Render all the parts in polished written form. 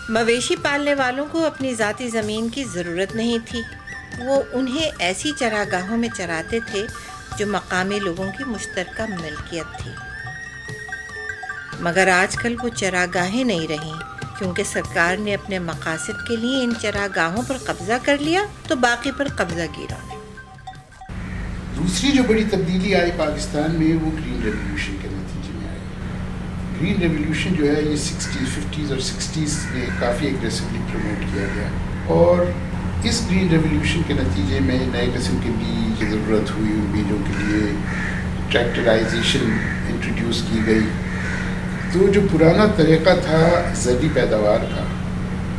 مویشی پالنے والوں کو اپنی ذاتی زمین کی ضرورت نہیں تھی، وہ انہیں ایسی چراگاہوں میں چراتے تھے جو مقامی لوگوں کی مشترکہ ملکیت تھی۔ مگر آج کل وہ چراگاہیں نہیں رہیں، کیونکہ سرکار نے اپنے مقاصد کے لیے ان چراگاہوں پر قبضہ کر لیا تو باقی پر قبضہ گیرا۔ دوسری جو بڑی تبدیلی آئی پاکستان میں وہ گرین ریولیوشن کے نتیجے میں آئی۔ گرین ریولیوشن جو ہے یہ 50s اور 60s میں کافی ایگریسولی پروموٹ کیا گیا، اور اس گرین ریولیوشن کے نتیجے میں نئے قسم کے بیج کی ضرورت ہوئی، ان بیجوں کے لیے ٹریکٹرائزیشن انٹروڈیوس کی گئی۔ تو جو پرانا طریقہ تھا زرعی پیداوار کا،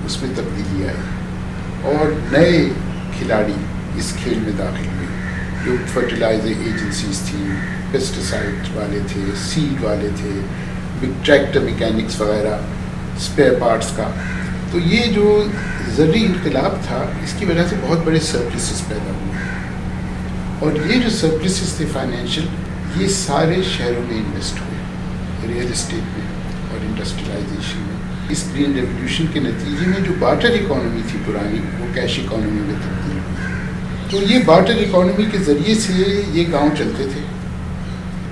اس میں تبدیلی آئی اور نئے کھلاڑی اس کھیل میں داخل ہوئے، جو فرٹیلائزر ایجنسیز تھیں، پیسٹیسائڈ والے تھے، سیڈ والے تھے، ٹریکٹر میکینکس وغیرہ، اسپیئر پارٹس کا۔ تو یہ جو زرعی انقلاب تھا، اس کی وجہ سے بہت بڑے سرپلسز پیدا ہوئے، اور یہ جو سرپلسز تھے فائنینشیل، یہ سارے شہروں میں انویسٹ ہوئے، ریئل اسٹیٹ میں اور انڈسٹریلائزیشن میں۔ اس گرین ریولیوشن کے نتیجے میں جو بارٹر اکانومی تھی پرانی، وہ کیش اکانومی میں تبدیل ہوئی۔ تو یہ بارٹر اکانومی کے ذریعے سے یہ گاؤں چلتے تھے،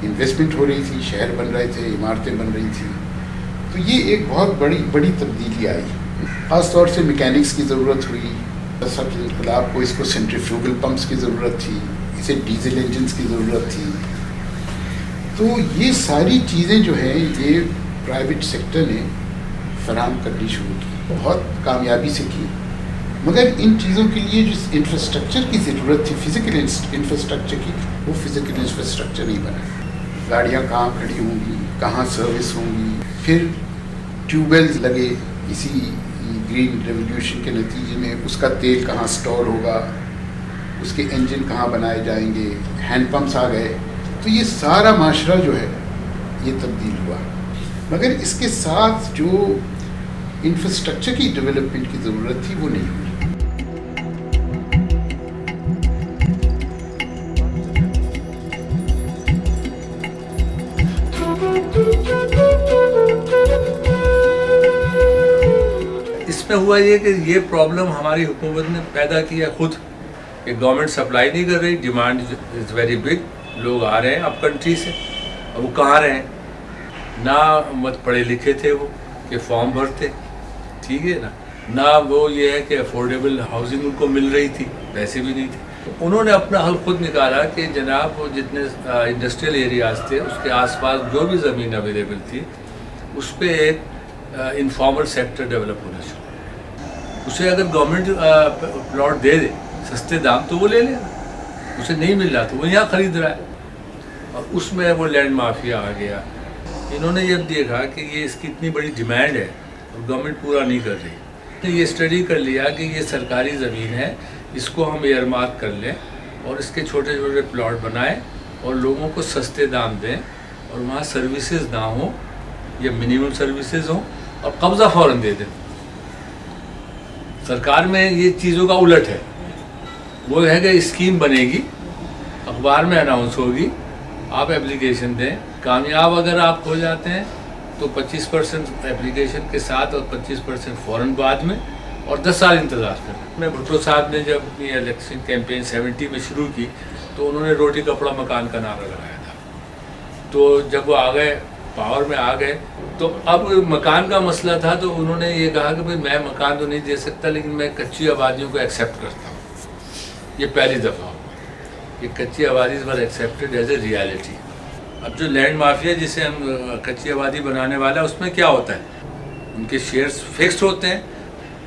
انویسٹمنٹ ہو رہی تھی، شہر بن رہے تھے، عمارتیں بن رہی تھیں۔ تو یہ ایک بہت بڑی تبدیلی آئی، خاص طور سے میکینکس کی ضرورت ہوئی۔ سب انقلاب کو اس کو سینٹریفیوگل پمپس کی ضرورت تھی، اسے ڈیزل انجنس کی ضرورت تھی۔ تو یہ ساری چیزیں جو ہیں یہ پرائیویٹ سیکٹر نے فراہم کرنی شروع کی، بہت کامیابی سے کی۔ مگر ان چیزوں کے لیے جو انفراسٹرکچر کی ضرورت تھی، فزیکل انفراسٹرکچر کی، وہ فزیکل انفراسٹرکچر نہیں بنا۔ گاڑیاں کہاں کھڑی ہوں گی، کہاں سروس ہوں گی، پھر ٹیوب ویلز لگے اسی گرین ریولیوشن کے نتیجے میں، اس کا تیل کہاں سٹور ہوگا، اس کے انجن کہاں بنائے جائیں گے، ہینڈ پمپس آ گئے۔ تو یہ سارا معاشرہ جو ہے یہ تبدیل ہوا، مگر اس کے ساتھ جو انفراسٹرکچر کی ڈیولپمنٹ کی ضرورت تھی وہ نہیں ہوئی۔ اس میں ہوا یہ کہ یہ پرابلم ہماری حکومت نے پیدا کیا خود، کہ گورنمنٹ سپلائی نہیں کر رہی، ڈیمانڈ از ویری بگ، لوگ آ رہے ہیں اب کنٹری سے، اور وہ کہاں رہے ہیں، نہ پڑھے لکھے تھے وہ کہ فارم بھرتے، ٹھیک ہے نا، نہ وہ یہ ہے کہ افورڈیبل ہاؤسنگ ان کو مل رہی تھی، پیسے بھی نہیں تھے۔ انہوں نے اپنا حل خود نکالا کہ جناب وہ جتنے انڈسٹریل ایریاز تھے اس کے آس پاس جو بھی زمین اویلیبل تھی اس پہ ایک انفارمل سیکٹر ڈیولپ ہونا چاہیے۔ اسے اگر گورنمنٹ پلاٹ دے دے سستے دام تو وہ لے لے، اسے نہیں مل رہا تو وہ یہاں خرید رہا ہے، اور اس میں وہ لینڈ مافیا آ گیا۔ انہوں نے یہ دیکھا کہ یہ اس کی اتنی بڑی ڈیمانڈ ہے اور گورنمنٹ پورا نہیں کر رہی، تو یہ اسٹڈی کر لیا کہ یہ سرکاری زمین ہے، اس کو ہم ایئر مارک کر لیں اور اس کے چھوٹے چھوٹے پلاٹ بنائیں اور لوگوں کو سستے دام دیں، اور وہاں سروسز نہ ہوں یا منیمم سروسز ہوں، اور قبضہ فوراً دے دیں۔ سرکار میں یہ چیزوں کا الٹ ہے، وہ ہے کہ اسکیم بنے گی، اخبار میں اناؤنس ہوگی، آپ اپلیکیشن دیں، کامیاب اگر آپ ہو جاتے ہیں تو 25% اپلیکیشن کے ساتھ اور 25% فوراً بعد میں، اور 10 سال انتظار کریں۔ میں بھٹو صاحب نے جب اپنی الیکشن کیمپین 70 میں شروع کی تو انہوں نے روٹی کپڑا مکان کا نعرہ لگایا تھا، تو جب وہ آ گئے پاور میں آ گئے تو اب مکان کا مسئلہ تھا، تو انہوں نے یہ کہا کہ بھئی میں مکان تو نہیں دے سکتا لیکن میں کچی آبادیوں کو ایکسیپٹ کرتا ہوں۔ یہ پہلی دفعہ ہوا کہ کچی آبادی ور ایکسیپٹڈ ایز اے ریالٹی۔ اب جو لینڈ مافیا جسے ہم کچی آبادی بنانے والا ہے، اس میں کیا ہوتا ہے، ان کے شیئرز فکسڈ ہوتے ہیں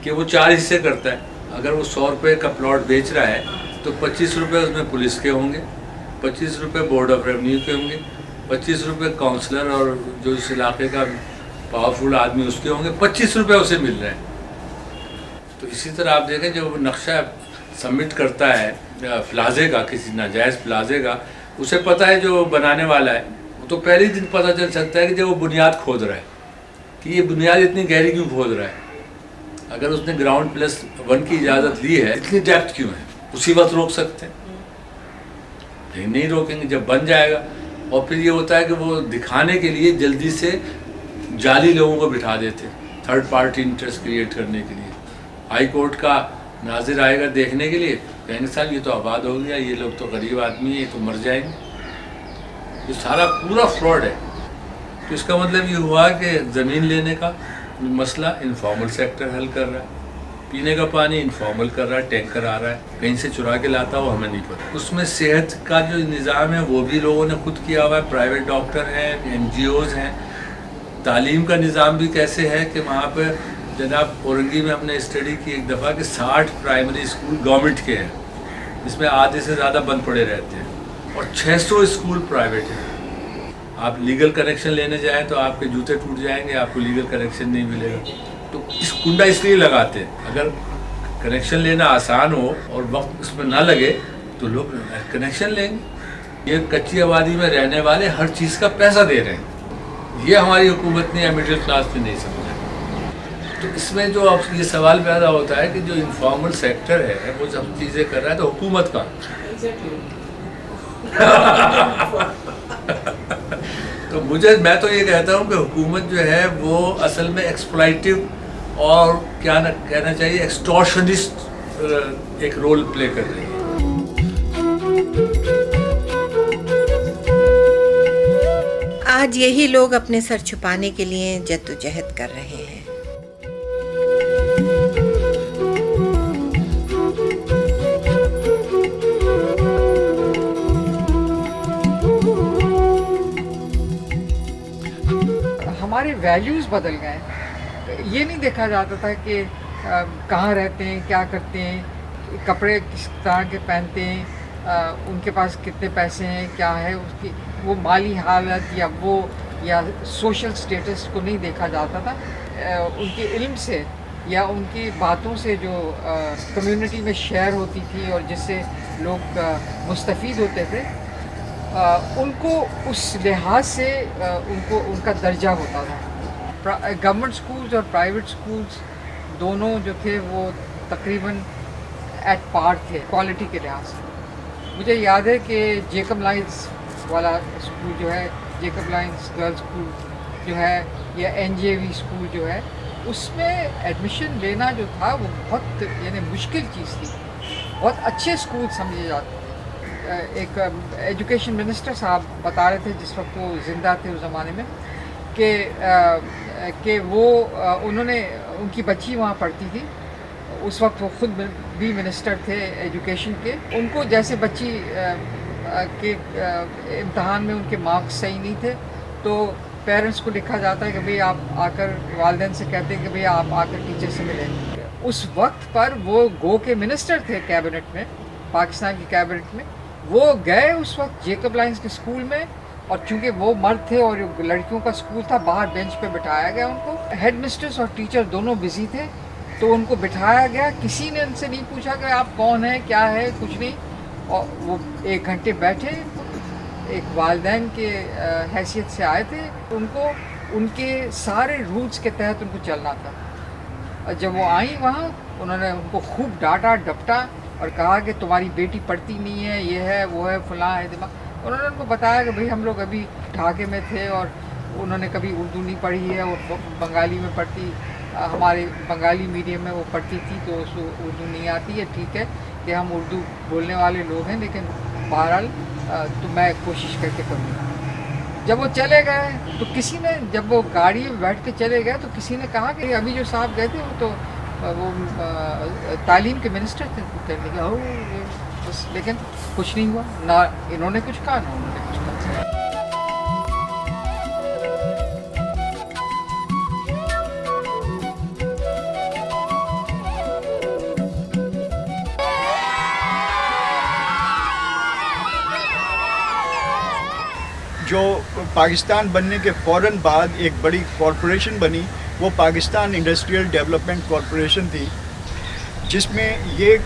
کہ وہ 4 حصے کرتا ہے۔ اگر وہ 100 روپے کا پلاٹ بیچ رہا ہے تو 25 روپے اس میں پولیس کے ہوں گے، 25 روپے بورڈ آف ریونیو کے ہوں گے، 25 روپے کاؤنسلر اور جو اس علاقے کا پاورفل آدمی اس کے ہوں گے، 25 روپے اسے مل رہے ہیں۔ تو اسی طرح آپ دیکھیں جب وہ نقشہ سبمٹ کرتا ہے پلازے کا، کسی ناجائز پلازے کا، اسے پتہ ہے جو بنانے والا ہے، وہ تو پہلے دن پتہ چل سکتا ہے کہ جب وہ بنیاد کھود رہا ہے کہ یہ بنیاد اتنی گہری کیوں کھود رہا ہے، اگر اس نے گراؤنڈ پلس 1 کی اجازت لی ہے اتنی ڈیپتھ کیوں ہے، اسی وقت روک سکتے ہیں، لیکن نہیں روکیں گے، جب بن جائے گا۔ اور پھر یہ ہوتا ہے کہ وہ دکھانے کے لیے جلدی سے جعلی لوگوں کو بٹھا دیتے، थर्ड पार्टी इंटरेस्ट क्रिएट करने के लिए। हाई कोर्ट का नाजिर आएगा देखने के लिए, कहेंगे साहब ये तो आबाद हो गया, ये लोग तो गरीब आदमी है, ये तो मर जाएंगे। ये सारा पूरा फ्रॉड है। तो इसका मतलब ये हुआ कि ज़मीन लेने का मसला इनफॉर्मल सेक्टर हल कर रहा है, पीने का पानी इनफॉर्मल कर रहा है, टैंकर आ रहा है, कहीं से चुरा के लाता हो हमें नहीं पता। उसमें सेहत का जो निज़ाम है वो भी लोगों ने खुद किया हुआ है, प्राइवेट डॉक्टर हैं, NGOs हैं। तालीम का निज़ाम भी कैसे है कि वहाँ पर जनाब औरंगी में हमने स्टडी की एक दफ़ा कि 60 प्राइमरी स्कूल गवर्नमेंट के हैं, इसमें आधे से ज़्यादा बंद पड़े रहते हैं, और 600 स्कूल प्राइवेट हैं। आप लीगल कनेक्शन लेने जाएं तो आपके जूते टूट जाएंगे, आपको लीगल कनेक्शन नहीं मिलेगा। तो इस कुंडा इसलिए लगाते हैं, अगर कनेक्शन लेना आसान हो और वक्त उसमें ना लगे तो लोग कनेक्शन लेंगे। ये कच्ची आबादी में रहने वाले हर चीज़ का पैसा दे रहे हैं, ये हमारी हुकूमत ने या मिडिल क्लास ने नहीं समझा। तो इसमें जो अब ये सवाल पैदा होता है कि जो इनफॉर्मल सेक्टर है वो सब चीज़ें कर रहा है, तो हुकूमत का तो मैं तो ये कहता हूँ कि हुकूमत जो है वो असल में एक्सप्लॉइटिव और क्या ना कहना चाहिए एक्सटॉर्शनिस्ट एक रोल प्ले कर रही है। आज यही लोग अपने सर छुपाने के लिए जद्दोजहद कर रहे हैं। हमारे वैल्यूज़ बदल गए। ये नहीं देखा जाता था कि कहाँ रहते हैं, क्या करते हैं, कपड़े किस तरह के पहनते हैं, उनके पास कितने पैसे हैं, क्या है उसकी वो माली हालत या सोशल स्टेटस को नहीं देखा जाता था। उनके इल्म से या उनकी बातों से जो कम्युनिटी में शेयर होती थी और जिससे लोग मुस्तफ़ीद होते थे, उनको उस लिहाज से उनको उनका दर्जा होता था। गवर्नमेंट स्कूल्स और प्राइवेट स्कूल्स दोनों जो थे वो तकरीबन एट पार थे क्वालिटी के लिहाज से। मुझे याद है कि जेकब लाइन्स वाला स्कूल जो है, जेकब लाइन्स गर्ल्स स्कूल जो है, या NJV स्कूल जो है, उसमें एडमिशन लेना जो था वो बहुत यानी मुश्किल चीज़ थी। बहुत अच्छे स्कूल समझे जाते थे। एक एजुकेशन मिनिस्टर साहब बता रहे थे जिस वक्त वो ज़िंदा थे उस ज़माने में कि वो उन्होंने उनकी बच्ची वहाँ पढ़ती थी। उस वक्त वो ख़ुद भी मिनिस्टर थे एजुकेशन के। उनको जैसे बच्ची के इम्तहान में उनके मार्क्स सही नहीं थे तो पेरेंट्स को लिखा जाता है कि भाई आप आकर, वालिदैन से कहते हैं कि भाई आप आकर टीचर से मिलें। उस वक्त पर वो गो के मिनिस्टर थे कैबिनेट में, पाकिस्तान की कैबिनेट में। वो गए उस वक्त जेकब लाइन्स के स्कूल में, और चूँकि वो मर्द थे और लड़कियों का स्कूल था, बाहर बेंच पे बिठाया गया उनको। हेड मिस्ट्रेस और टीचर दोनों बिजी थे तो उनको बिठाया गया। किसी ने उनसे नहीं पूछा कि आप कौन हैं, क्या है, कुछ नहीं। और वो 1 घंटे बैठे, एक वालिदैन के हैसियत से आए थे, उनको उनके सारे रूल्स के तहत उनको चलना था। और जब वो आई वहाँ, उन्होंने उनको खूब डांटा डपटा और कहा कि तुम्हारी बेटी पढ़ती नहीं है, ये है, वो है, फलां है, दिमाग। उन्होंने उनको बताया कि भाई हम लोग अभी ढाके में थे और उन्होंने कभी उर्दू नहीं पढ़ी है, वो बंगाली में पढ़ती, हमारे बंगाली मीडियम में वो पढ़ती थी तो उसको उर्दू नहीं आती है। ठीक है कि हम उर्दू बोलने वाले लोग हैं, लेकिन बहरहाल तो मैं कोशिश करके करूँगा। जब वो चले गए तो किसी ने, जब वो गाड़ी में बैठ के चले गए तो किसी ने कहा कि अभी जो साहब गए थे वो तो वो तालीम के मिनिस्टर थे। कहने लगे हो बस, लेकिन कुछ नहीं हुआ, ना इन्होंने कुछ कहा ना उन्होंने कुछ कहा। जो पाकिस्तान बनने के फ़ौरन बाद एक बड़ी कॉरपोरेशन बनी, वो पाकिस्तान इंडस्ट्रियल डेवलपमेंट कॉरपोरेशन थी, जिसमें ये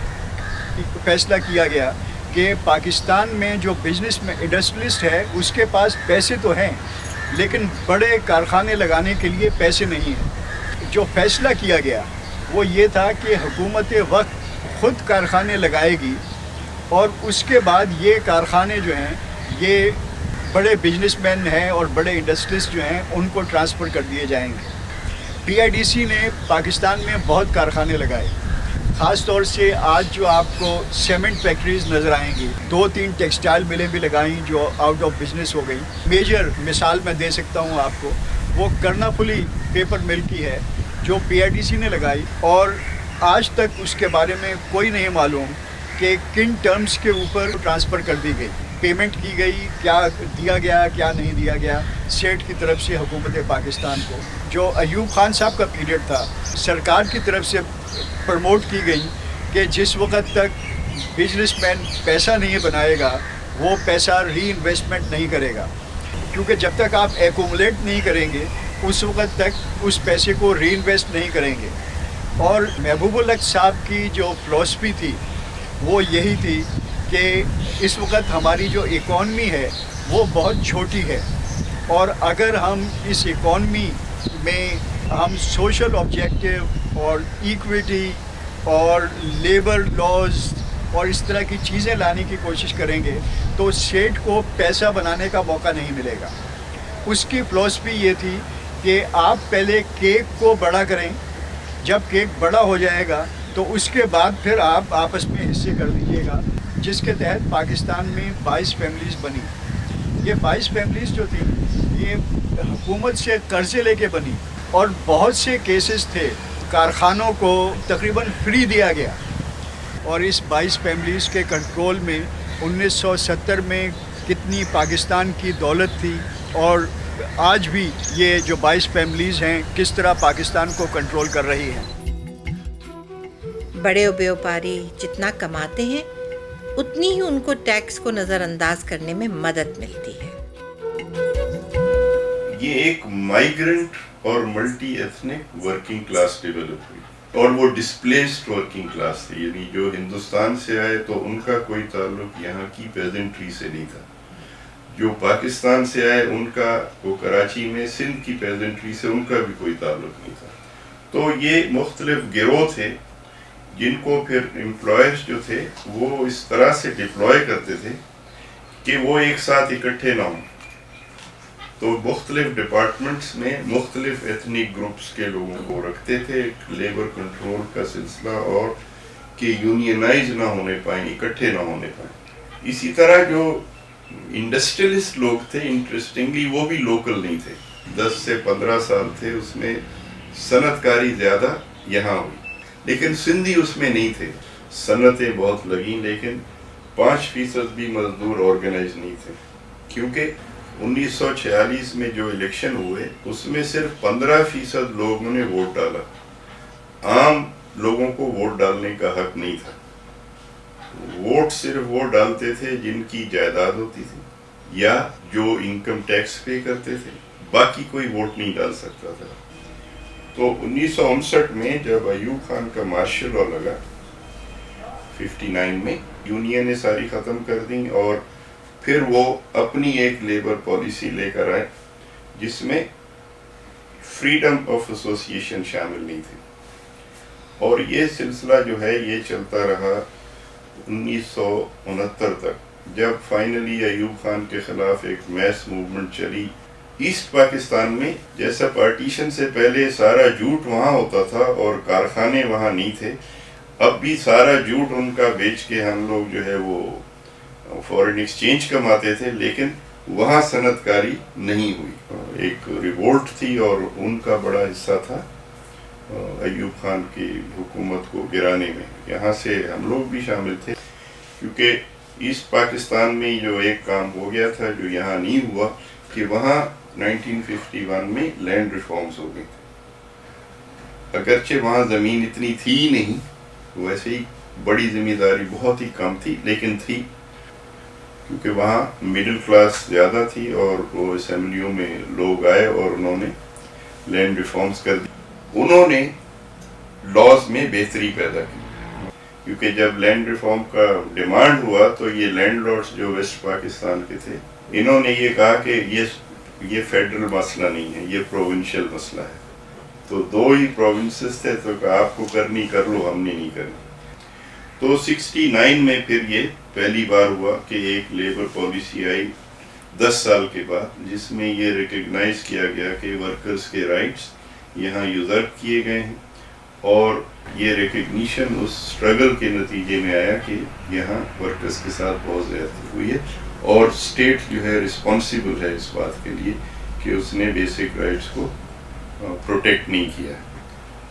फैसला किया गया कि पाकिस्तान में जो बिजनेस में इंडस्ट्रियलिस्ट है उसके पास पैसे तो हैं लेकिन बड़े कारखाने लगाने के लिए पैसे नहीं हैं। जो फैसला किया गया वो ये था कि हुकूमत वक्त ख़ुद कारखाने लगाएगी और उसके बाद ये कारखाने जो हैं ये बड़े बिजनेसमैन हैं और बड़े इंडस्ट्रियलिस्ट जो हैं उनको ट्रांसफ़र कर दिए जाएंगे। PIDC ने पाकिस्तान में बहुत कारखाने लगाए, ख़ास तौर से आज जो आपको सीमेंट फैक्ट्रीज नज़र आएंगी, 2-3 टेक्सटाइल मिलें भी लगाई जो आउट ऑफ बिजनेस हो गई। मेजर मिसाल मैं दे सकता हूँ आपको, वो कर्नाफुली पेपर मिल की है जो PIDC ने लगाई, और आज तक उसके बारे में कोई नहीं मालूम कि किन टर्म्स के ऊपर ट्रांसफ़र कर दी गई, पेमेंट की गई, क्या दिया गया क्या नहीं दिया गया सेठ की तरफ से हुकूमत पाकिस्तान को। जो अयूब खान साहब का पीरियड था, सरकार की तरफ से प्रमोट की गई कि जिस वक्त तक बिजनेसमैन पैसा नहीं बनाएगा वो पैसा री इन्वेस्टमेंट नहीं करेगा, क्योंकि जब तक आप एकुमुलेट नहीं करेंगे उस वक्त तक उस पैसे को री इन्वेस्ट नहीं करेंगे। और महबूबुल हक साहब की जो फ़िलॉसफी थी वो यही थी कि इस वक्त हमारी जो इकॉनमी है वो बहुत छोटी है, और अगर हम इस इकॉनमी में हम सोशल ऑब्जेक्टिव और इक्विटी और लेबर लॉज और इस तरह की चीज़ें लाने की कोशिश करेंगे तो सेठ को पैसा बनाने का मौका नहीं मिलेगा। उसकी फ़िलॉसफी ये थी कि आप पहले केक को बड़ा करें, जब केक बड़ा हो जाएगा तो उसके बाद फिर आप आपस में हिस्से कर दीजिएगा, जिसके तहत पाकिस्तान में 22 फैमिलीज़ बनी। ये 22 फैमिलीज़ जो थी ये हुकूमत से कर्ज़े लेके बनी, और बहुत से केसेस थे कारखानों को तकरीबन फ्री दिया गया, और इस 22 फैमिलीज़ के कंट्रोल में 1970 में कितनी पाकिस्तान की दौलत थी, और आज भी ये जो 22 फैमिलीज़ हैं किस तरह पाकिस्तान को कंट्रोल कर रही हैं। बड़े व्यापारी जितना कमाते हैं उतनी ही उनको टैक्स को नज़रअंदाज करने में मदद मिलती है। ये एक माइग्रेंट और multi ethnic working class develop हुई, और वो डिस्प्लेस्ड वर्किंग क्लास थी, यानी जो हिंदुस्तान से आए तो उनका कोई ताल्लुक यहाँ की पेजेंट्री से नहीं था, जो पाकिस्तान से आए उनका वो कराची में सिंध की पेजेंट्री से उनका भी कोई ताल्लुक नहीं था। तो ये मुख्तलिफ गिरोह थे जिनको फिर एम्प्लॉयर्स जो थे वो इस तरह से डिप्लॉय करते थे कि वो एक साथ इकट्ठे ना हों। तो मुख्तलिफ डिपार्टमेंट्स में मुख्तलिफ एथनिक ग्रुप्स के लोगों को रखते थे, लेबर कंट्रोल का सिलसिला, और कि यूनियनाइज ना होने पाए, इकट्ठे ना होने पाए। इसी तरह जो इंडस्ट्रियलिस्ट लोग थे, इंटरेस्टिंगली वो भी लोकल नहीं थे, 10 से 15 साल थे, उसमें सनतकारी ज़्यादा यहाँ हुई, लेकिन सिंधी उसमें नहीं थे। सनतें बहुत लगी लेकिन 5% भी मजदूर ऑर्गेनाइज नहीं थे, क्योंकि 1946 में जो इलेक्शन हुए उसमें सिर्फ 15% लोगों ने वोट डाला। आम लोगों को वोट डालने का हक नहीं था। वोट सिर्फ वो डालते थे जिनकी जायदाद होती थी या जो इनकम टैक्स पे करते थे, बाकी कोई वोट नहीं डाल सकता था। तो 1959 में जब अयूब खान का मार्शल लॉ लगा 59 में, यूनियन ने सारी ख़त्म कर दी, और फिर वो अपनी एक लेबर पॉलिसी लेकर आए जिसमें फ्रीडम ऑफ एसोसिएशन शामिल नहीं थी, और ये सिलसिला जो है ये चलता रहा 1969 तक, जब फाइनली अयूब खान के ख़िलाफ़ एक मैस मूवमेंट चली ईस्ट पाकिस्तान में। जैसा पार्टीशन से पहले सारा जूट वहाँ होता था और कारखाने वहाँ नहीं थे, अब भी सारा जूट उनका बेच के हम लोग जो है वो फॉरेन एक्सचेंज कमाते थे, लेकिन वहाँ सनतकारी नहीं हुई। एक रिवोल्ट थी और उनका बड़ा हिस्सा था अयूब खान की हुकूमत को गिराने में। यहाँ से हम लोग भी शामिल थे, क्योंकि ईस्ट पाकिस्तान में जो एक काम हो गया था जो यहाँ नहीं हुआ, कि वहाँ 1951 में लैंड रिफॉर्म्स हो गए थे। अगरचे वहाँ ज़मीन इतनी थी नहीं, वैसे ही बड़ी ज़मींदारी बहुत ही कम थी, लेकिन थी, क्योंकि वहाँ मिडिल क्लास ज़्यादा थी, और वो असेंबलियों में लोग आए और उन्होंने लैंड रिफॉर्म्स कर दी। उन्होंने लॉज में बेहतरी पैदा की, क्योंकि जब लैंड रिफॉर्म का डिमांड हुआ तो ये लैंडलॉर्ड्स जो वेस्ट पाकिस्तान के थे, इन्होंने ये कहा कि ये फेडरल मसला नहीं है, ये प्रोविंशियल मसला है। तो दो ही प्रोविंसेस थे, तो कहा आपको करनी कर लो, हमने नहीं करनी। तो 69 में फिर ये पहली बार हुआ कि एक लेबर पॉलिसी आई 10 साल के बाद, जिसमें ये रिकग्नाइज किया गया कि वर्कर्स के राइट्स यहाँ यूज़र्व किए गए हैं, और ये रिकग्निशन उस स्ट्रगल के नतीजे में आया कि यहाँ वर्कर्स के साथ बहुत ज़्यादती हुई है, और स्टेट जो है रिस्पॉन्सिबल है इस बात के लिए कि उसने बेसिक राइट्स को प्रोटेक्ट नहीं किया।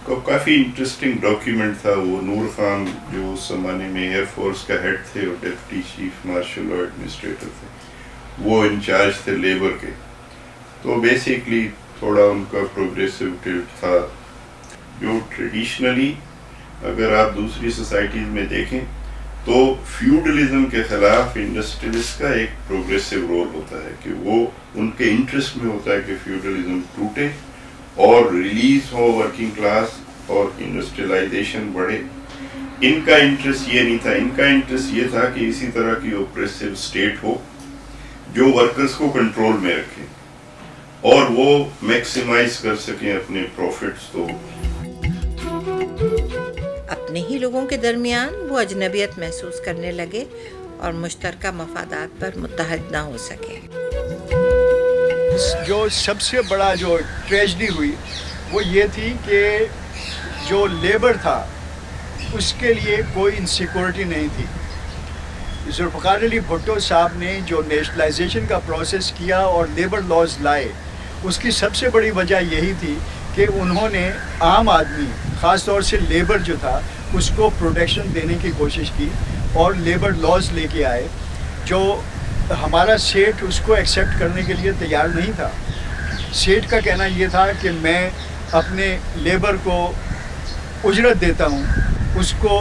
तो काफ़ी इंटरेस्टिंग डॉक्यूमेंट था वो। नूर खान जो उस ज़माने में एयर फोर्स का हेड थे और डिप्टी चीफ मार्शल और एडमिनिस्ट्रेटर थे, वो इंचार्ज थे लेबर के। तो बेसिकली थोड़ा उनका प्रोग्रेसिव टिल्ट था। जो ट्रेडिशनली अगर आप दूसरी सोसाइटीज़ में देखें तो फ्यूडलिज्म के ख़िलाफ़ इंडस्ट्रियलिस्ट का एक प्रोग्रेसिव रोल होता है कि वो उनके इंटरेस्ट में होता है कि फ्यूडलिज्म टूटे और रिलीज हो वर्किंग क्लास और इंडस्ट्रियलाइजेशन बढ़े। इनका इंटरेस्ट ये नहीं था, इनका इंटरेस्ट ये था कि इसी तरह की ऑप्रेसिव स्टेट हो जो वर्कर्स को कंट्रोल में रखे और वो मैक्सिमाइज कर सकें अपने प्रॉफिट्स। तो अपने ही लोगों के दरमियान वो अजनबियत महसूस करने लगे और मुश्तरका मफादात पर मुत्तहद ना हो सके। जो सबसे बड़ा जो ट्रेजडी हुई वो ये थी कि जो लेबर था उसके लिए कोई इंसिक्योरिटी नहीं थी। जुल्फ़िकार अली भुट्टो साहब ने जो नेशनलाइजेशन का प्रोसेस किया और लेबर लॉज लाए, उसकी सबसे बड़ी वजह यही थी कि उन्होंने आम आदमी ख़ास तौर से लेबर जो था उसको प्रोटेक्शन देने की कोशिश की और लेबर लॉज लेके आए जो हमारा सेठ उसको एक्सेप्ट करने के लिए तैयार नहीं था। सेठ का कहना ये था कि मैं अपने लेबर को उजरत देता हूँ, उसको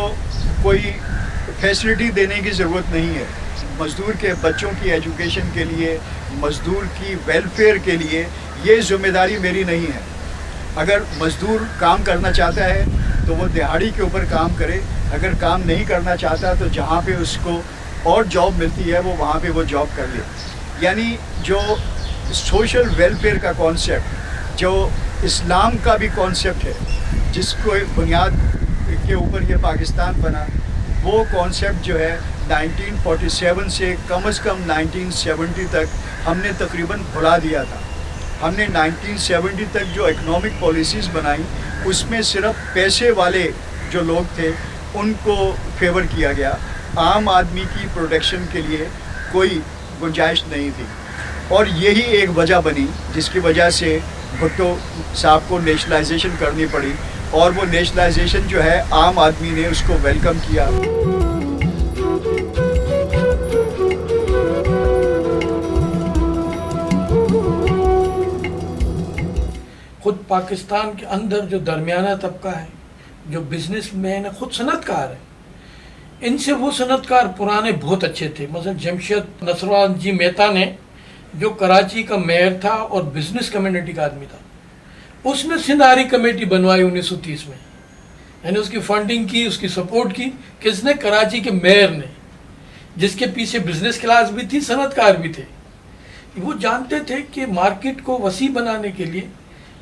कोई फैसिलिटी देने की ज़रूरत नहीं है। मज़दूर के बच्चों की एजुकेशन के लिए, मज़दूर की वेलफेयर के लिए ये ज़िम्मेदारी मेरी नहीं है। अगर मज़दूर काम करना चाहता है तो वो दिहाड़ी के ऊपर काम करे, अगर काम नहीं करना चाहता तो जहाँ पे उसको और जॉब मिलती है वो वहाँ पे वो जॉब कर ले। यानी जो सोशल वेलफेयर का कॉन्सेप्ट, जो इस्लाम का भी कॉन्सेप्ट है जिसको बुनियाद के ऊपर ये पाकिस्तान बना, वो कॉन्सेप्ट जो है 1947 से कम से कम 1970 तक हमने तकरीबन भुला दिया था। हमने 1970 तक जो इकोनॉमिक पॉलिसीज़ बनाई उसमें सिर्फ पैसे वाले जो लोग थे उनको फेवर किया गया, आम आदमी की प्रोटेक्शन के लिए कोई गुंजाइश नहीं थी। और यही एक वजह बनी जिसकी वजह से भुट्टो साहब को नेशनलाइजेशन करनी पड़ी, और वो नेशनलाइजेशन जो है आम आदमी ने उसको वेलकम किया। खुद पाकिस्तान के अंदर जो दरमियाना तबका है, जो बिजनेसमैन है, खुद सनतकार है, इनसे वो सनतकार पुराने बहुत अच्छे थे। मतलब जमशेद नसरुल्लाह जी मेहता ने, जो कराची का मेयर था और बिजनेस कम्युनिटी का आदमी था, उसने सिंधारी कमेटी बनवाई 1930 में, यानी उसकी फंडिंग की, उसकी सपोर्ट की किसने? कराची के मेयर ने, जिसके पीछे बिजनेस क्लास भी थी, सनतकार भी थे। वो जानते थे कि मार्केट को वसी बनाने के लिए,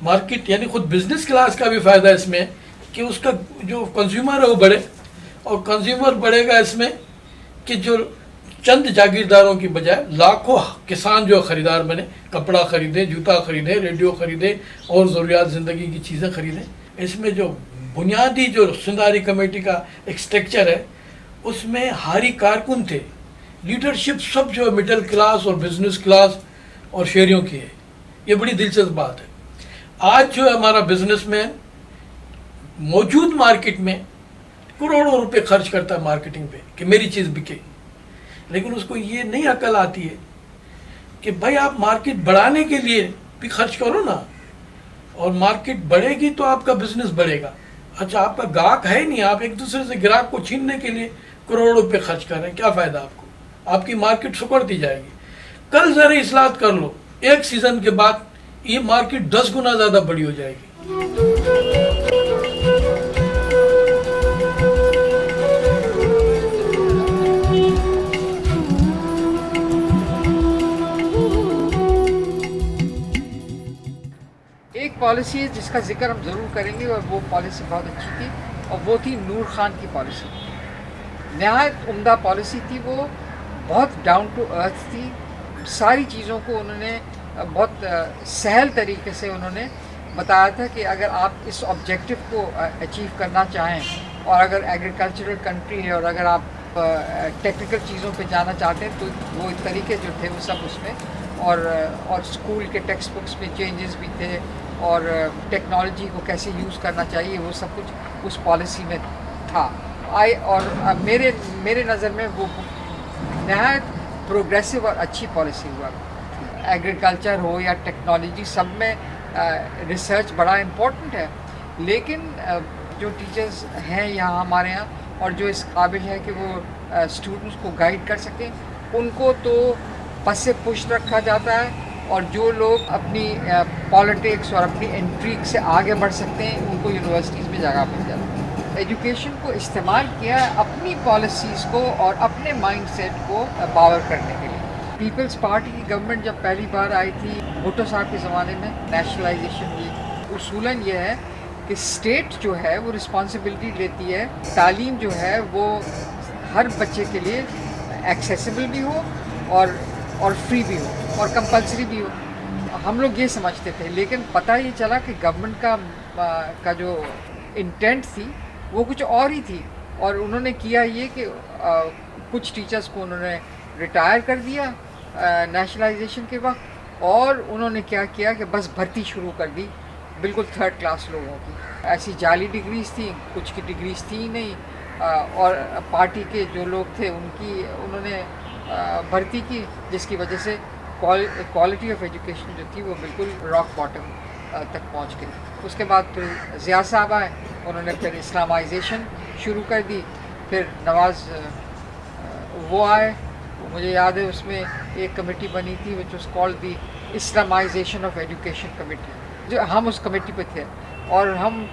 मार्केट यानी खुद बिजनेस क्लास का भी फ़ायदा इसमें कि उसका जो कंज्यूमर है वो बढ़े, और कंज्यूमर बढ़ेगा इसमें कि जो चंद जागीरदारों की बजाय लाखों किसान जो ख़रीदार बने, कपड़ा ख़रीदे, जूता ख़रीदे, रेडियो ख़रीदे और ज़रूरियात ज़िंदगी की चीज़ें ख़रीदें। इसमें जो बुनियादी जो सिंधारी कमेटी का एक स्ट्रक्चर है उसमें हारी कारकुन थे, लीडरशिप सब जो मिडिल क्लास और बिजनेस क्लास और शहरियों की है। ये बड़ी दिलचस्प बात है। आज जो हमारा बिजनेसमैन मौजूद मार्केट में करोड़ों रुपए खर्च करता है मार्केटिंग पे कि मेरी चीज़ बिके, लेकिन उसको ये नहीं अकल आती है कि भाई आप मार्केट बढ़ाने के लिए भी खर्च करो ना, और मार्केट बढ़ेगी तो आपका बिजनेस बढ़ेगा। अच्छा, आपका ग्राहक है ही नहीं, आप एक दूसरे से ग्राहक को छीनने के लिए करोड़ों रुपए खर्च कर रहे हैं, क्या फ़ायदा आपको? आपकी मार्केट सुकड़ती जाएगी। कल ज़रा इस्लाहत कर लो, एक सीज़न के बाद ये मार्केट 10 गुना ज़्यादा बड़ी हो जाएगी। एक पॉलिसी है जिसका जिक्र हम ज़रूर करेंगे और वो पॉलिसी बहुत अच्छी थी, और वो थी नूर खान की पॉलिसी। नहायत उम्दा पॉलिसी थी वो, बहुत डाउन टू अर्थ थी। सारी चीज़ों को उन्होंने बहुत सहल तरीके से उन्होंने بتایا تھا کہ اگر آپ اس آبجیکٹیو کو اچیو کرنا چاہیں اور اگر ایگریکلچرل کنٹری ہے اور اگر آپ ٹیکنیکل چیزوں پہ جانا چاہتے ہیں تو وہ طریقے جو تھے وہ سب اس میں اور اسکول کے ٹیکسٹ بکس میں چینجز بھی تھے اور ٹیکنالوجی کو کیسے یوز کرنا چاہیے وہ سب کچھ اس پالیسی میں تھا. اور میرے نظر میں وہ نہایت پروگریسو اور اچھی پالیسی ہوا. ایگریکلچر ہو یا ٹیکنالوجی سب میں ریسرچ بڑا امپورٹنٹ ہے, لیکن جو ٹیچرز ہیں یہاں ہمارے یہاں اور جو اس قابل ہے کہ وہ اسٹوڈنٹس کو گائیڈ کر سکیں ان کو تو پس سے پش رکھا جاتا ہے, اور جو لوگ اپنی پالیٹکس اور اپنی انٹریگ سے آگے بڑھ سکتے ہیں ان کو یونیورسٹیز میں جگہ مل جاتی ہے. ایجوکیشن کو استعمال کیا ہے اپنی پالیسیز کو اور اپنے مائنڈ سیٹ کو پاور کرنے کے لیے. پیپلز پارٹی کی گورنمنٹ جب پہلی بار آئی تھی بھٹو صاحب کے زمانے میں نیشنلائزیشن کی اصولاً یہ ہے کہ اسٹیٹ جو ہے وہ رسپانسبلٹی لیتی ہے تعلیم جو ہے وہ ہر بچے کے لیے ایکسیسیبل بھی ہو اور فری بھی ہو اور کمپلسری بھی ہو. ہم لوگ یہ سمجھتے تھے, لیکن پتہ یہ چلا کہ گورنمنٹ کا جو انٹینٹ تھی وہ کچھ اور ہی تھی, اور انہوں نے کیا یہ کہ کچھ ٹیچرز کو انہوں نے ریٹائر کر دیا نیشنلائزیشن کے وقت, اور انہوں نے کیا کیا کہ بس بھرتی شروع کر دی بالکل تھرڈ کلاس لوگوں کی. ایسی جعلی ڈگریز تھیں, کچھ کی ڈگریز تھیں ہی نہیں, اور پارٹی کے جو لوگ تھے انہوں نے بھرتی کی, جس کی وجہ سے کوالٹی آف ایجوکیشن جو تھی وہ بالکل راک باٹم تک پہنچ گئی. اس کے بعد پھر ضیاء صاحب آئے, انہوں نے پھر اسلامائزیشن شروع کر دی. پھر نواز وہ آئے, مجھے یاد ہے اس میں ایک کمیٹی بنی تھی which was called the Islamization of education committee, جو ہم اس کمیٹی پہ تھے. اور ہم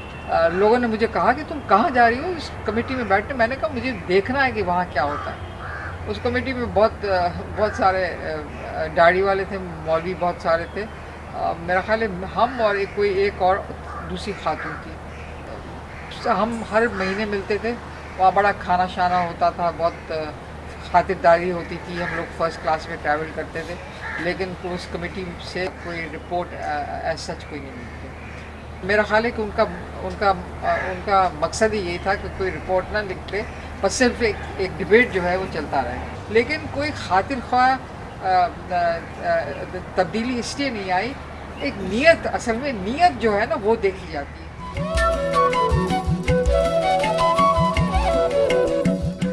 لوگوں نے مجھے کہا کہ تم کہاں جا رہی ہو اس کمیٹی میں بیٹھنے. میں نے کہا مجھے دیکھنا ہے کہ وہاں کیا ہوتا ہے. اس کمیٹی میں بہت سارے داڑھی والے تھے, مولوی بہت سارے تھے, میرا خیال ہے ہم اور ایک اور دوسری خاتون تھی. ہم ہر مہینے ملتے تھے, وہاں بڑا کھانا شانا ہوتا تھا, بہت خاطرداری ہوتی تھی, ہم لوگ فرسٹ کلاس میں ٹریول کرتے تھے, لیکن اس کمیٹی سے کوئی رپورٹ ایز سچ کوئی نہیں ملتی. میرا خیال ہے کہ ان کا مقصد ہی یہی تھا کہ کوئی رپورٹ نہ لکھتے, بس صرف ایک ڈبیٹ جو ہے وہ چلتا رہے. لیکن کوئی خاطر خواہ تبدیلی اس لیے نہیں آئی, ایک نیت, اصل میں نیت جو ہے نا وہ دیکھی جاتی ہے.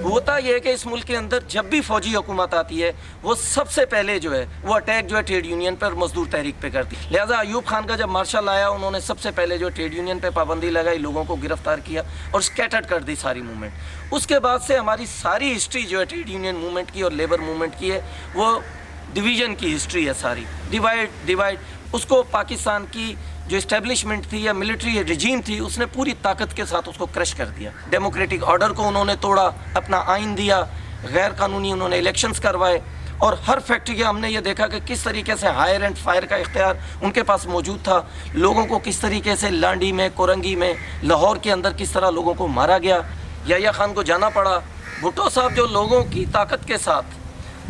ہوتا یہ ہے کہ اس ملک کے اندر جب بھی فوجی حکومت آتی ہے وہ سب سے پہلے جو ہے وہ اٹیک جو ہے ٹریڈ یونین پر, مزدور تحریک پہ کرتی ہے. لہٰذا ایوب خان کا جب مارشل آیا انہوں نے سب سے پہلے جو ٹریڈ یونین پہ پابندی لگائی, لوگوں کو گرفتار کیا اور اسکیٹرڈ کر دی ساری موومنٹ. اس کے بعد سے ہماری ساری ہسٹری جو ہے ٹریڈ یونین موومنٹ کی اور لیبر موومنٹ کی ہے وہ ڈویژن کی ہسٹری ہے ساری, ڈیوائڈ. اس کو پاکستان کی جو اسٹیبلشمنٹ تھی یا ملٹری رجیم تھی اس نے پوری طاقت کے ساتھ اس کو کرش کر دیا. ڈیموکریٹک آرڈر کو انہوں نے توڑا, اپنا آئین دیا, غیر قانونی انہوں نے الیکشنز کروائے, اور ہر فیکٹری کے ہم نے یہ دیکھا کہ کس طریقے سے ہائر اینڈ فائر کا اختیار ان کے پاس موجود تھا. لوگوں کو کس طریقے سے لانڈی میں, کورنگی میں, لاہور کے اندر کس طرح لوگوں کو مارا گیا. یحییٰ خان کو جانا پڑا. بھٹو صاحب جو لوگوں کی طاقت کے ساتھ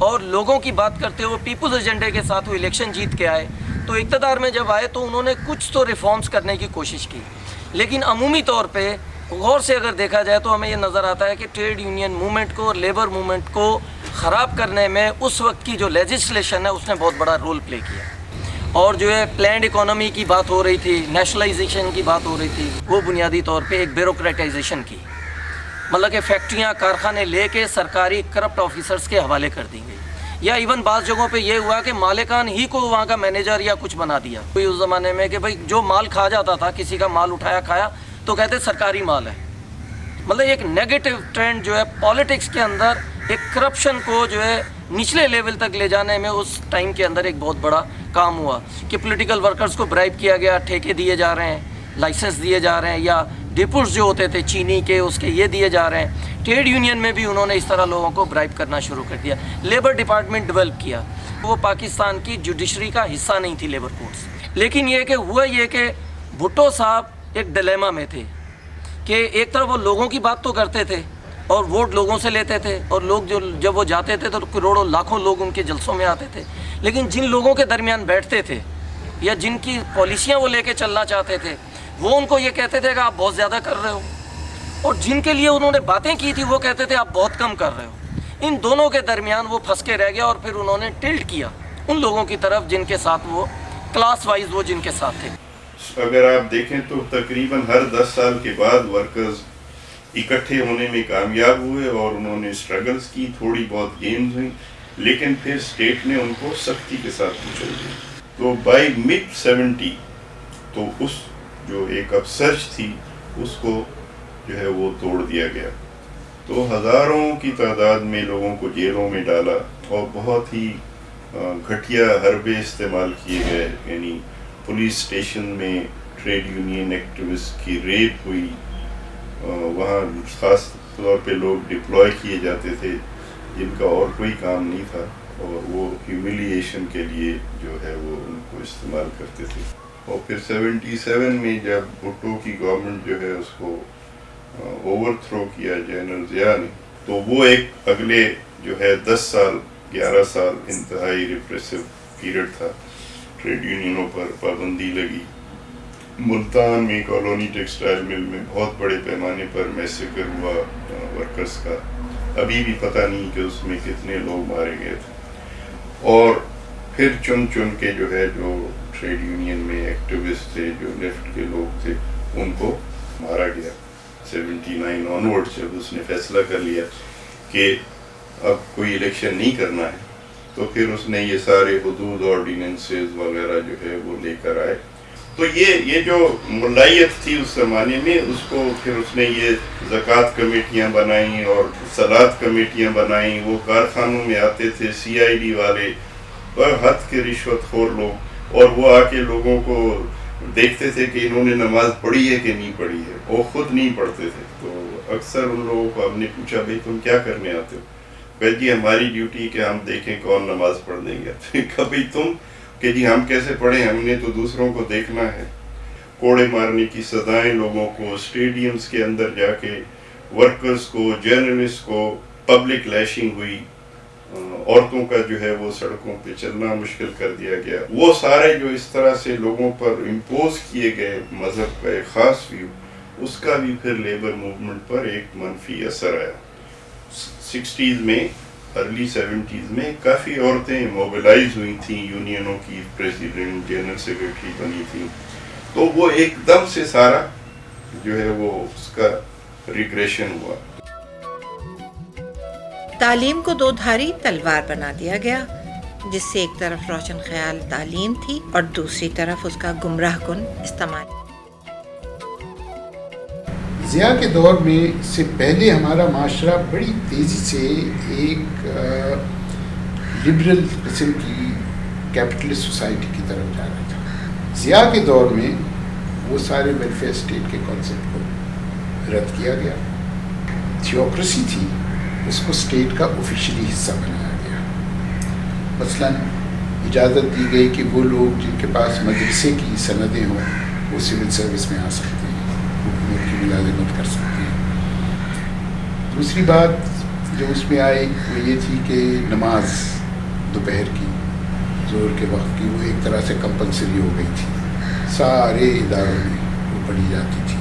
اور لوگوں کی بات کرتے ہوئے پیپلز ایجنڈے کے ساتھ وہ الیکشن جیت کے آئے, تو اقتدار میں جب آئے تو انہوں نے کچھ تو ریفارمز کرنے کی کوشش کی, لیکن عمومی طور پہ غور سے اگر دیکھا جائے تو ہمیں یہ نظر آتا ہے کہ ٹریڈ یونین موومنٹ کو اور لیبر موومنٹ کو خراب کرنے میں اس وقت کی جو لیجسلیشن ہے اس نے بہت بڑا رول پلے کیا. اور جو ہے پلانڈ اکانومی کی بات ہو رہی تھی, نیشنلائزیشن کی بات ہو رہی تھی, وہ بنیادی طور پہ ایک بیوروکریٹائزیشن کی, مطلب کہ فیکٹریاں کارخانے لے کے سرکاری کرپٹ آفیسرز کے حوالے کر دی گئی. یا ایون بعض جگہوں پہ یہ ہوا کہ مالکان ہی کو وہاں کا مینیجر یا کچھ بنا دیا. کوئی اس زمانے میں کہ بھائی جو مال کھا جاتا تھا, کسی کا مال اٹھایا کھایا تو کہتے سرکاری مال ہے. مطلب ایک نیگیٹو ٹرینڈ جو ہے پالیٹکس کے اندر ایک کرپشن کو جو ہے نچلے لیول تک لے جانے میں اس ٹائم کے اندر ایک بہت بڑا کام ہوا کہ پولیٹیکل ورکرز کو برائب کیا گیا, ٹھیکے دیے جا رہے ہیں, لائسنس دیے جا رہے ہیں, یا ڈپوز جو ہوتے تھے چینی کے اس کے یہ دیے جا رہے ہیں. ٹریڈ یونین میں بھی انہوں نے اس طرح لوگوں کو برائب کرنا شروع کر دیا. لیبر ڈپارٹمنٹ ڈیولپ کیا, وہ پاکستان کی جوڈیشری کا حصہ نہیں تھی لیبر کورٹس. لیکن یہ کہ ہوا یہ کہ بھٹو صاحب ایک ڈیلیما میں تھے کہ ایک طرف وہ لوگوں کی بات تو کرتے تھے اور ووٹ لوگوں سے لیتے تھے, اور لوگ جب وہ جاتے تھے تو کروڑوں لاکھوں لوگ ان کے جلسوں میں آتے تھے, لیکن جن لوگوں کے درمیان بیٹھتے تھے یا جن کی پالیسیاں وہ لے کے چلنا چاہتے تھے وہ ان کو یہ کہتے تھے کہ آپ بہت زیادہ کر رہے ہو، اور جن کے لیے انہوں نے باتیں کی تھی وہ کہتے تھے آپ بہت کم کر رہے ہو. ان دونوں کے درمیان وہ پھنس کے رہ گیا اور پھر انہوں نے ٹلٹ کیا ان لوگوں کی طرف جن کے ساتھ وہ کلاس وائز وہ جن کے ساتھ تھے. اگر آپ دیکھیں تو تقریباً ہر 10 سال کے بعد ورکرز اکٹھے ہونے میں کامیاب ہوئے اور انہوں نے اسٹرگلز کی، تھوڑی بہت گیمز ہوئیں، لیکن پھر اسٹیٹ نے ان کو سختی کے ساتھ کچل دیا. تو بائی مڈ 70 تو اس جو ایک اپسرج تھی اس کو جو ہے وہ توڑ دیا گیا. تو ہزاروں کی تعداد میں لوگوں کو جیلوں میں ڈالا اور بہت ہی گھٹیا حربے استعمال کیے گئے. یعنی پولیس اسٹیشن میں ٹریڈ یونین ایکٹیوسٹ کی ریپ ہوئی، وہاں خاص طور پہ لوگ ڈپلوائے کیے جاتے تھے جن کا اور کوئی کام نہیں تھا، اور وہ ہیوملیشن کے لیے جو ہے وہ ان کو استعمال کرتے تھے. اور پھر 77 میں جب بھٹو کی گورنمنٹ جو ہے اس کو اوور تھرو کیا جنرل ضیاء نے، تو وہ ایک اگلے جو ہے 10 سال 11 سال انتہائی ریپریسو پیریڈ تھا. ٹریڈ یونینوں پر پابندی لگی. ملتان میں کالونی ٹیکسٹائل مل میں بہت بڑے پیمانے پر میسیکر ہوا ورکرز کا. ابھی بھی پتہ نہیں کہ اس میں کتنے لوگ مارے گئے تھے. اور پھر چن کے جو ہے جو ٹریڈ یونین میں ایکٹیوسٹ تھے، جو لیفٹ کے لوگ تھے، ان کو مارا گیا. 79 آنورڈ جب اس نے فیصلہ کر لیا کہ اب کوئی الیکشن نہیں کرنا ہے، تو پھر اس نے یہ سارے حدود آرڈیننسز وغیرہ جو ہے وہ لے کر آئے. تو یہ جو ملائیت تھی اس زمانے میں، اس کو پھر اس نے یہ زکوٰۃ کمیٹیاں بنائیں اور صلاۃ کمیٹیاں بنائیں. وہ کارخانوں میں آتے تھے CID والے اور حد کے رشوت خور لوگ، اور وہ آ کے لوگوں کو دیکھتے تھے کہ انہوں نے نماز پڑھی ہے کہ نہیں پڑھی ہے. وہ خود نہیں پڑھتے تھے. تو اکثر ان لوگوں کو ہم نے پوچھا بھائی تم کیا کرنے آتے ہو؟ کہ جی ہماری ڈیوٹی کہ ہم دیکھیں کون نماز پڑھ دیں گے. کبھی تم کہ جی ہم کیسے پڑھیں، ہم نے تو دوسروں کو دیکھنا ہے. کوڑے مارنے کی سزائیں لوگوں کو، اسٹیڈیمز کے اندر جا کے ورکرز کو، جرنلسٹ کو پبلک لیشنگ ہوئی. عورتوں کا جو ہے وہ سڑکوں پہ چلنا مشکل کر دیا گیا. وہ سارے جو اس طرح سے لوگوں پر امپوز کیے گئے مذہب کا ایک خاص ویو، اس کا بھی پھر لیبر موومنٹ پر ایک منفی اثر آیا. 60s میں، ارلی 70s میں کافی عورتیں موبلائز ہوئی تھیں، یونینوں کی پریزیڈنٹ، جنرل سیکرٹری بنی تھیں. تو وہ ایک دم سے سارا جو ہے وہ اس کا ریگریشن ہوا. تعلیم کو دو دھاری تلوار بنا دیا گیا، جس سے ایک طرف روشن خیال تعلیم تھی اور دوسری طرف اس کا گمراہ کن استعمال. ضیاء کے دور میں سے پہلے ہمارا معاشرہ بڑی تیزی سے ایک لبرل قسم کی کیپٹلسٹ سوسائٹی کی طرف جا رہا تھا. ضیاء کے دور میں وہ سارے ویلفیئر اسٹیٹ کے کانسیپٹ کو رد کیا گیا. تھیوکریسی تھی، اس کو اسٹیٹ کا آفیشلی حصہ بنایا گیا. مثلاً اجازت دی گئی کہ وہ لوگ جن کے پاس مدرسے کی سندیں ہوں وہ سول سروس میں آ سکتے ہیں، حکومت کی ملازمت کر سکتے ہیں. دوسری بات جو اس میں آئی وہ یہ تھی کہ نماز دوپہر کی، زور کے وقت کی، وہ ایک طرح سے کمپلسری ہو گئی تھی. سارے اداروں میں وہ پڑھی جاتی تھی.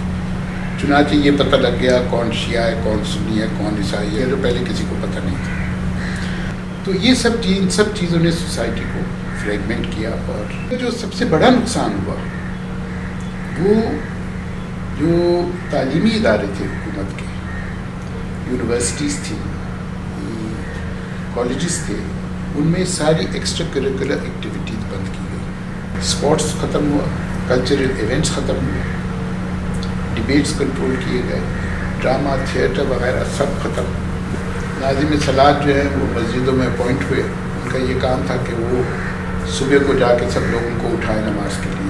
چنانچہ یہ پتہ لگ گیا کون شیعہ ہے، کون سنی ہے، کون عیسائی ہے، جو پہلے کسی کو پتہ نہیں تھا. تو یہ سب چیزوں نے سوسائٹی کو فریگمنٹ کیا. اور جو سب سے بڑا نقصان ہوا وہ جو تعلیمی ادارے تھے حکومت کے، یونیورسٹیز تھیں، کالجز تھے، ان میں ساری ایکسٹرا کریکولر ایکٹیویٹیز بند کی گئی. اسپورٹس ختم ہوا، کلچرل ایونٹس ختم ہوئے، ڈیبیٹس کنٹرول کیے گئے، ڈرامہ، تھیٹر وغیرہ سب ختم. ناظم صلاۃ جو ہیں وہ مسجدوں میں اپوائنٹ ہوئے. ان کا یہ کام تھا کہ وہ صبح کو جا کے سب لوگوں کو اٹھائے نماز کے لیے.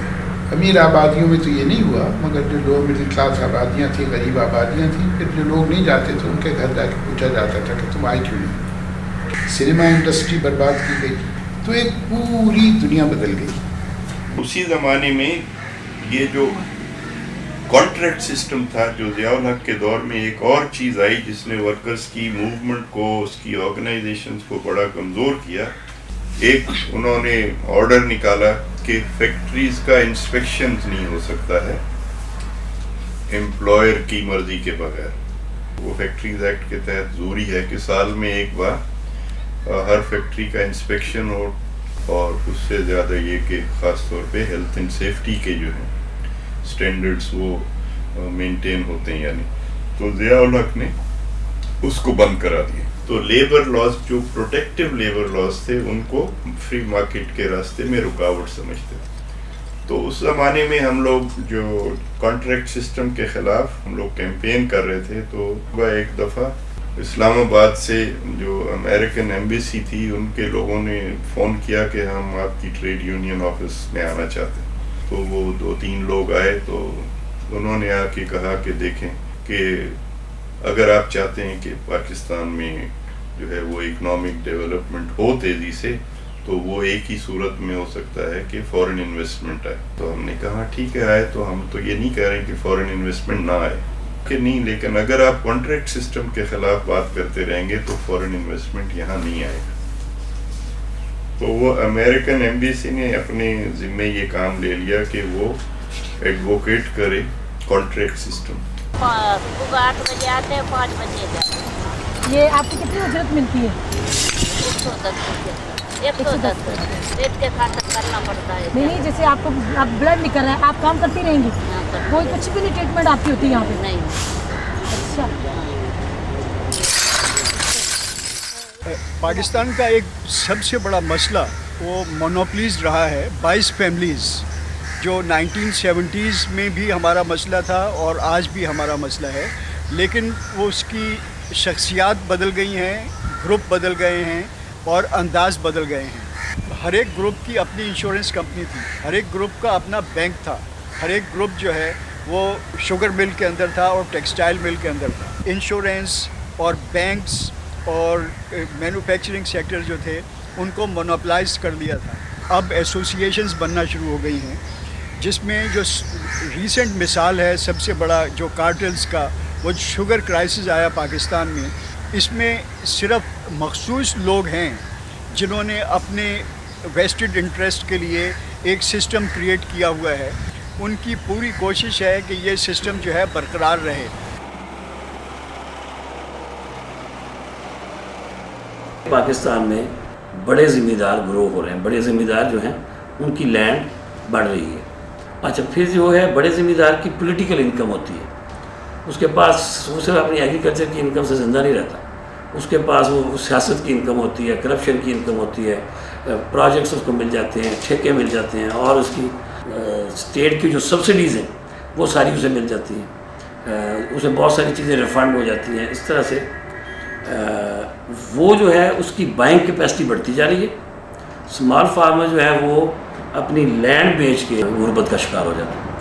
امیر آبادیوں میں تو یہ نہیں ہوا، مگر جو لو مڈل کلاس آبادیاں تھیں، غریب آبادیاں تھیں، پھر جو لوگ نہیں جاتے تھے ان کے گھر جا کے پوچھا جاتا تھا کہ تم آئے کیوں نہیں. سنیما انڈسٹری برباد کی گئی. تو ایک پوری دنیا بدل گئی. اسی زمانے میں یہ جو کانٹریکٹ سسٹم تھا، جو ضیاء الحق کے دور میں ایک اور چیز آئی جس نے ورکرز کی موومنٹ کو، اس کی آرگنائزیشنز کو بڑا کمزور کیا، एक उन्होंने ऑर्डर निकाला कि फैक्ट्रीज का इंस्पेक्शन नहीं हो सकता है एम्प्लॉयर की मर्जी के बगैर। वो फैक्ट्रीज एक्ट के तहत ज़रूरी है कि साल में एक बार हर फैक्ट्री का इंस्पेक्शन हो, और उससे ज़्यादा ये कि ख़ास तौर पे हेल्थ एंड सेफ्टी के जो हैं स्टैंडर्ड्स वो मेंटेन होते हैं यानी। तो ज़ियाउल हक ने उसको बंद करा दिया। तो लेबर लॉज जो प्रोटेक्टिव लेबर लॉज थे उनको फ्री मार्केट के रास्ते में रुकावट समझते थे। तो उस ज़माने में हम लोग जो कॉन्ट्रैक्ट सिस्टम के ख़िलाफ़ हम लोग कैंपेन कर रहे थे, तो वह एक दफ़ा इस्लामाबाद से जो अमेरिकन एम्बेसी थी उनके लोगों ने फ़ोन किया कि हम आपकी ट्रेड यूनियन ऑफिस में आना चाहते हैं। तो वो 2-3 लोग आए, तो उन्होंने आके कहा कि देखें कि अगर आप चाहते हैं कि पाकिस्तान में जो है वो इकनॉमिक डेवलपमेंट हो तेज़ी से, तो वो एक ही सूरत में हो सकता है कि फॉरेन इन्वेस्टमेंट आए। तो हमने कहा ठीक है आए, तो हम तो ये नहीं कह रहे कि फॉरेन इन्वेस्टमेंट ना आए कि नहीं, लेकिन अगर आप कॉन्ट्रैक्ट सिस्टम के ख़िलाफ़ बात करते रहेंगे तो फॉरेन इन्वेस्टमेंट यहाँ नहीं आएगा। तो वो अमेरिकन एम्बेसी ने अपने ज़िम्मे ये काम ले लिया कि वो एडवोकेट करे कॉन्ट्रैक्ट सिस्टम। सुबह 8 बजे आते हैं, 5 बजे जाते हैं। ये आपको कितनी उजरत मिलती है? 110 पेट के खातर करना पड़ता है। नहीं, जैसे आपको आप ब्लड निकल रहा है, आप काम करती रहेंगी? कोई कुछ भी नहीं ट्रीटमेंट आपकी होती है यहाँ पे? नहीं। अच्छा। पाकिस्तान का एक सबसे बड़ा मसला वो मोनोपलीज रहा है, 22 फैमिलीज़, जो 1970s में भी हमारा मसला था और आज भी हमारा मसला है। लेकिन वो उसकी शख्सियात बदल गई हैं, ग्रुप बदल गए हैं और अंदाज़ बदल गए हैं। हर एक ग्रुप की अपनी इंश्योरेंस कंपनी थी, हर एक ग्रुप का अपना बैंक था, हर एक ग्रुप जो है वो शुगर मिल के अंदर था और टेक्सटाइल मिल के अंदर था। इंश्योरेंस और बैंक्स और मैन्युफैक्चरिंग सेक्टर जो थे उनको मोनोपलाइज कर लिया था। अब एसोसिएशंस बनना शुरू हो गई हैं, जिसमें जो रीसेंट मिसाल है सबसे बड़ा जो कार्टेल्स का, वो शुगर क्राइसिस आया पाकिस्तान में। इसमें सिर्फ मखसूस लोग हैं जिन्होंने अपने वेस्टेड इंटरेस्ट के लिए एक सिस्टम क्रिएट किया हुआ है। उनकी पूरी कोशिश है कि ये सिस्टम जो है बरकरार रहे। पाकिस्तान में बड़े ज़िम्मेदार ग्रो हो रहे हैं, बड़े ज़िम्मेदार जो हैं उनकी लैंड बढ़ रही है। अच्छा, फिर जो है बड़े ज़िम्मेदार की पॉलिटिकल इनकम होती है, उसके पास वो सिर्फ अपनी एग्रीकल्चर की इनकम से ज़िंदा नहीं रहता, उसके पास वो सियासत की इनकम होती है, करप्शन की इनकम होती है, प्रोजेक्ट्स उसको मिल जाते हैं, ठेके मिल जाते हैं, और उसकी स्टेट की जो सब्सिडीज़ हैं वो सारी उसे मिल जाती हैं, उसे बहुत सारी चीज़ें रिफंड हो जाती हैं। इस तरह से वो जो है उसकी बाइंग कैपेसिटी बढ़ती जा रही है। स्मॉल फार्मर जो है वो अपनी लैंड बेच के गुर्बत का शिकार हो जाता है।